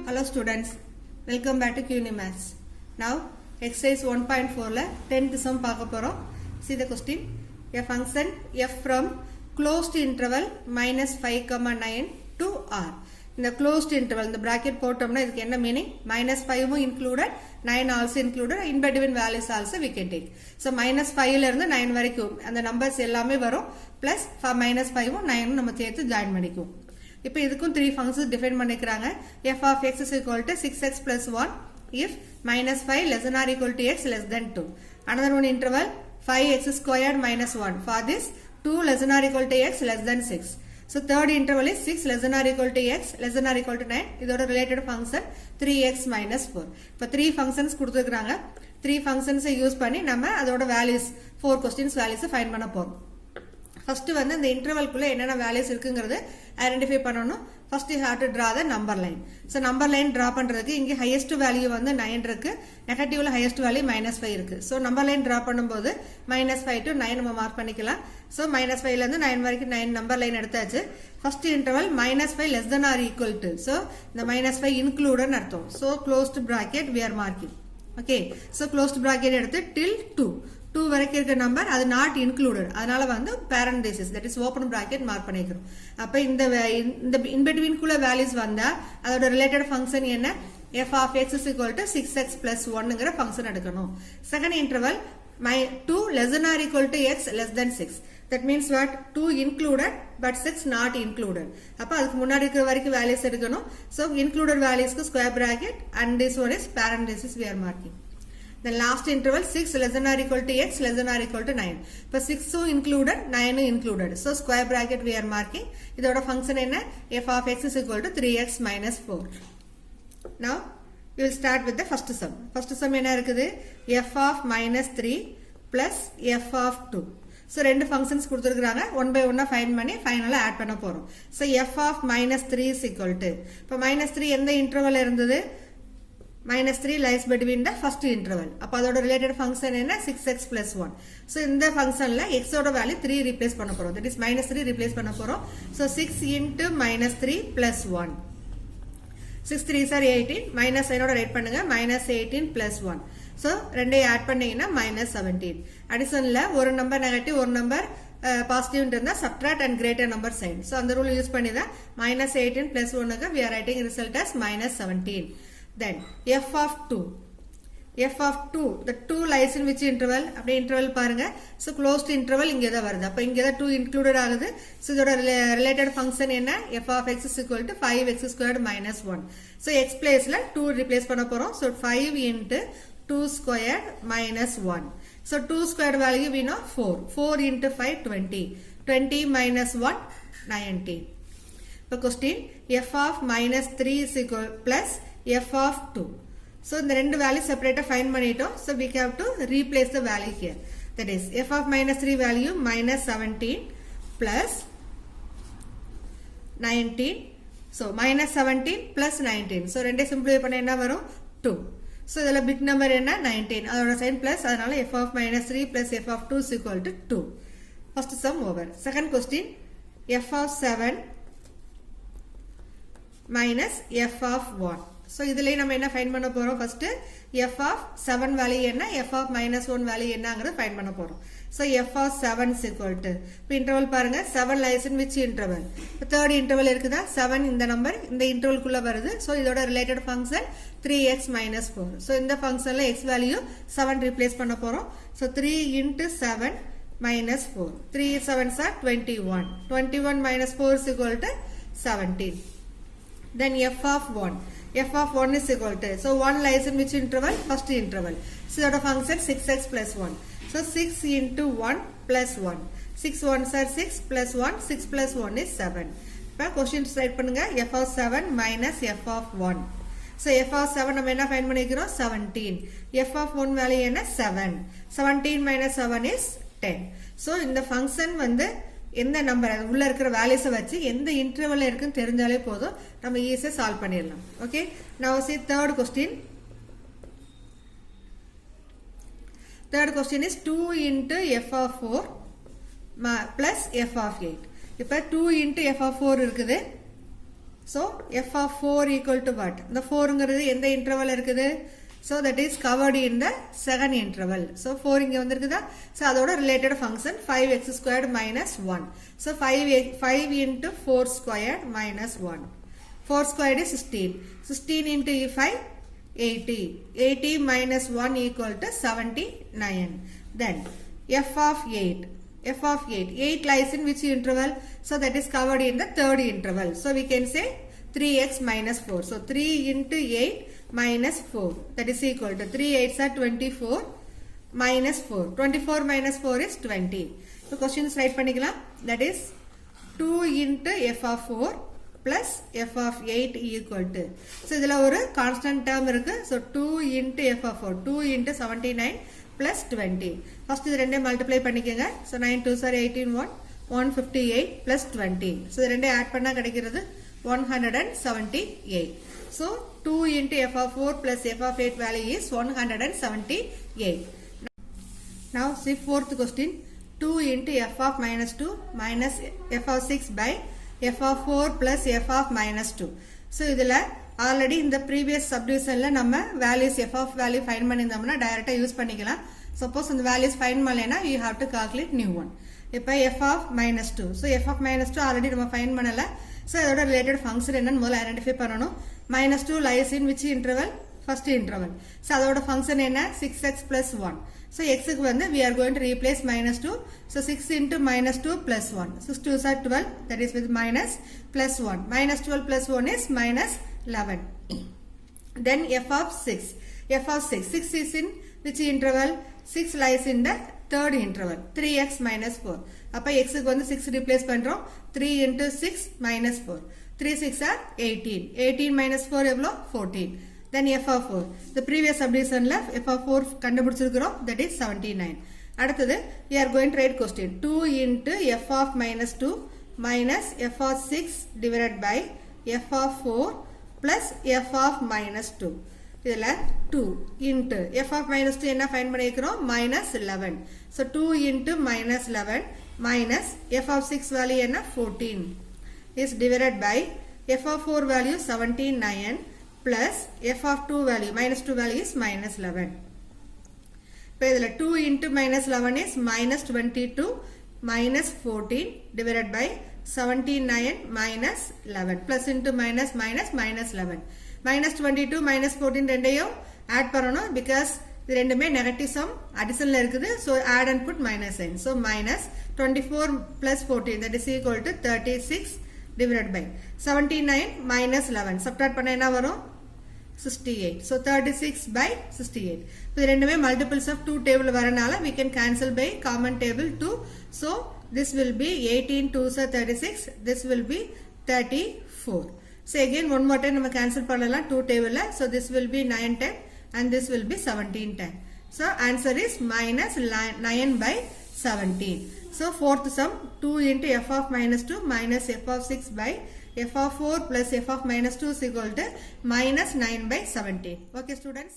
Hello students, welcome back to QNI Maths. Now exercise 1.4 la 10th sum பார்க்க போறோம். See the question. A function f from closed interval minus 5,9 to r. இந்த closed interval இந்த bracket போட்டோம்னா இதுக்கு என்ன meaning? minus 5 included, 9 also included, in between values also we can take. So minus 5 ல இருந்து 9 வரைக்கும் அந்த numbers எல்லாமே வரும் plus minus 5 9 நம்ம சேர்த்து join பண்ணிக்குவோம். இப்போ இதுக்கும் 3 functions define பண்ணிக்கிறாங்க. f of x is equal to 6x plus 1 if minus 5 less than or equal to x less than 2. Another one interval 5x squared minus 1. For this 2 less than or equal to x less than 6. So third interval is 6 less than or equal to x less than or equal to 9. இதோட related function 3x minus 4. இப்போ 3 functions கொடுத்துருக்காங்க. 3 functions use பண்ணி நம்ம அதோட values 4 questions values find பண்ண போறோம். First வந்து இந்த interval குள்ள என்னென்ன values இருக்குங்கிறது ஐடென்டிஃபை பண்ணனும். First you have to draw the number line. So number line draw பண்றதுக்கு இங்க highest value வந்து 9 இருக்கு. நெகட்டிவ்ல highest value -5 இருக்கு. So number line draw பண்ணும்போது -5 to 9 நம்ம மார்க் பண்ணிக்கலாம். So -5 ல இருந்து 9 வரைக்கும் 9 number line எடுத்தாச்சு. First interval -5 less than or equal to. So இந்த -5 included னு அர்த்தம். So closed bracket we are marking. Okay. So closed bracket எடுத்து till 2. 2 வரைக்கும் இருக்க நம்பர் அது நாட் இன்க்ளூடட், அதனால வந்து parenthesis that is open bracket mark பண்ணிக்கிறோம். அப்ப இந்த in between குள்ள values வந்தா அதோட related function என்ன? f of x is equal to 6x plus 1ங்கற function எடுக்கணும். Second interval 2 less than or equal to x less than 6. That means what? 2 included but 6 not included. அப்ப அதுக்கு முன்னாடி இருக்கிற வரைக்கும் values எடுக்கணும். So included values க்கு square bracket and this one is parenthesis we are marking. The last interval 6 less than or equal to x less than or equal to 9. இப்போ 6 included, 9 included. So square bracket we are marking. இதோட function என்ன? f of x is equal to 3x minus 4. Now we will start with the first sum. First sum என்ன இருக்குது? f of minus 3 plus f of 2. So ரெண்டு functions கொடுத்திருக்காங்க. one by one find பண்ணி ஃபைனலா add பண்ண போறோம். So f of minus 3 is equal to. இப்போ minus 3 எந்த இன்டர்வல்ல இருந்தது? minus 3 lies between the first interval. அப்ப அதோட related function என்ன? 6x plus 1. So இந்த functionல x ஓட value 3 replace பண்ண போறோம். That is minus 3 replace பண்ண போறோம். So 6 into minus 3 plus 1. 6 3s are 18. Minus sign ஓட write பண்ணுங்க. minus 18 plus 1. So ரெண்டையும் add பண்ணீங்கன்னா minus 17. Additionல ஒரு number negative ஒரு number positive இருந்தா subtract and greater number sign. So அந்த rule use பண்ணி தான் minus 18 plus 1க்கு we are writing result as minus 17. Then f of 2. f of 2. The 2 lies in which interval? அப்படியே interval பாருங்க. So closed interval இங்கே தான் வருது. அப்ப இங்கே தான் 2 included ஆகுது. So இதோட related function என்ன? f of x is equal to 5x squared minus 1. So x placeல 2 replace பண்ண போறோம். So 5 into 2 squared minus 1. So 2 squared value we know 4. 4 into 5 20. 20 minus 1 19. இப்போ question f of minus 3 is equal plus f of 2. So இந்த ரெண்டு value செப்பரேட்டா find பண்ணிட்டோம். So we have to replace the value here. That is f of minus 3 value minus 17 plus 19. So minus 17 plus 19. So ரெண்டே simplify பண்ணா என்ன வரும்? 2. So இதல big number என்ன? 19. அதோட sign plus, அதனால f of minus 3 plus f of 2 is equal to 2. First sum over. Second question f of 7 minus f of 1. So இதிலே நம்ம என்ன ஃபைண்ட் பண்ண போறோம்? First f of 7 வேல்யூ என்ன? f of minus 1 வேல்யூ என்னங்கறது find பண்ண போறோம். So f of 7 is equal to. இப்போ இன்டர்வல் பாருங்க. 7 lies in which interval? இப்போ third interval இருக்குதா? 7 இந்த நம்பர் இந்த இன்டர்வல் குள்ள வருது. So இதோட related function 3x minus 4. So இந்த ஃபங்க்ஷன்ல x வேல்யூ 7 ரீப்ளேஸ் பண்ண போறோம். So 3 into 7 minus 4. 3 7s are 21. 21 minus 4 is equal to 17. Then f of 1. f of 1 is equal to. So 1 lies in which interval? First interval. So that function 6x plus 1. So 6 into 1 plus 1. 6 1s are 6 plus 1. 6 plus 1 is 7. இப்போ question write பண்ணுங்க. f of 7 minus f of 1. So f of 7 நம்ம என்ன find பண்ணிக்கிறோம்? 17. f of 1 value என்ன? 7. 17 minus 7 is 10. So இந்த function வந்து எந்த number உள்ள இருக்கிற வேல்யூஸை வச்சு எந்த இன்டர்வல்ல இருக்குன்னு தெரிஞ்சாலே போதும் நம்ம ஈஸியா சால்வ் பண்ணிடலாம். Okay, now see third question. Third question is 2 into f of 4 plus f of 8. இப்போ 2 into f of 4 இருக்குது. So f of 4 equal to what? இந்த 4ங்கிறது எந்த இன்டர்வல் இருக்குது? So that is covered in the second interval. So 4 இங்க வந்திருக்குதா? So அதோட related function 5x squared minus 1. So 5 into 4 squared minus 1. 4 squared is 16. 16 into 5, 80. 80 minus 1 equal to 79. Then f of 8. F of 8. 8 lies in which interval? So that is covered in the third interval. So we can say 3x minus 4. So 3 into 8 minus 4. That is equal to 3 8s are 24 minus 4. 24 minus 4 is 20. So questions write பண்ணிக்கலாம். That is 2 into f of 4 plus f of 8 equal to. So இதில ஒரு constant term இருக்கு. So 2 into f of 4. 2 into 79 plus 20. First இது ரெண்டே multiply பண்ணிக்கங்க. So 9 2s are 18 158 plus 20. So இது ரெண்டே add பண்ணா கிடைக்கிறது 178. So 2 into f of 4 plus f of 8 value is 178. Now see fourth question. 2 into f of minus 2 minus f of 6 by f of 4 plus f of minus 2. So இதில already in the previous subdivisionல நம்ம values f of value find பண்ணியிருந்தோம்னா டைரக்டா use பண்ணிக்கலாம். Suppose இந்த values find பண்ணலைனா you have to calculate new one. இப்போ f of minus 2. So f of minus 2 already நம்ம find பண்ணல. So அதோட related function என்னன்னு முதல்ல ஐடென்டிஃபை பண்ணணும். minus 2 lies in which interval? First interval. So அதோட function என்ன? 6x plus 1. So x க்கு வந்து we are going to replace minus 2. So 6 into minus 2 plus 1. 6 2s are 12. That is with minus plus 1. Minus 12 plus 1 is minus 11. Then f of 6. f of 6. 6 is in which interval? 6 lies in the third interval. 3x minus 4. அப்ப x க்கு வந்து 6 replace பண்றோம். 3 into 6 minus 4. 3 6 are 18. 18 minus 4 எவ்வளோ? 14. Then f of 4. The previous subdivisionல f of 4 கண்டுபிடிச்சிருக்கிறோம். That is 79. அடுத்தது we are going to write question. 2 into f of minus 2 minus f of 6 divided by f of 4 plus f of minus 2. இதில 2 into f of minus 2 என்ன find பண்ணிக்கிறோம்? minus 11. So 2 into minus 11 minus f of 6 value என்ன? 14 is divided by f of 4 value 79 plus f of 2 value minus 2 value is minus 11. இப்போ இதில 2 into minus 11 is minus 22 minus 14 divided by 79 minus 11 plus into minus minus minus 11. Minus 22 minus 14 ரெண்டையும் add பண்ணணும் because இது ரெண்டுமே negative sum additionல இருக்குது. So add and put minus sign. So minus 24 plus 14 that is equal to 36 divided by 79 minus 11. Subtract பண்ண என்ன வரும்? 68. So 36 by 68. இது ரெண்டுமே multiples of 2 table வரனால we can cancel by common table 2. So this will be 18 2s are 36. This will be 34. So again one more time நம்ம cancel பண்ணலாம் 2 table. So this will be 9 10 and this will be 17 10. So answer is minus 9 by 17. So fourth sum 2 into f of minus 2 minus f of 6 by f of 4 plus f of minus 2 is equal to minus 9 by 17. Okay students.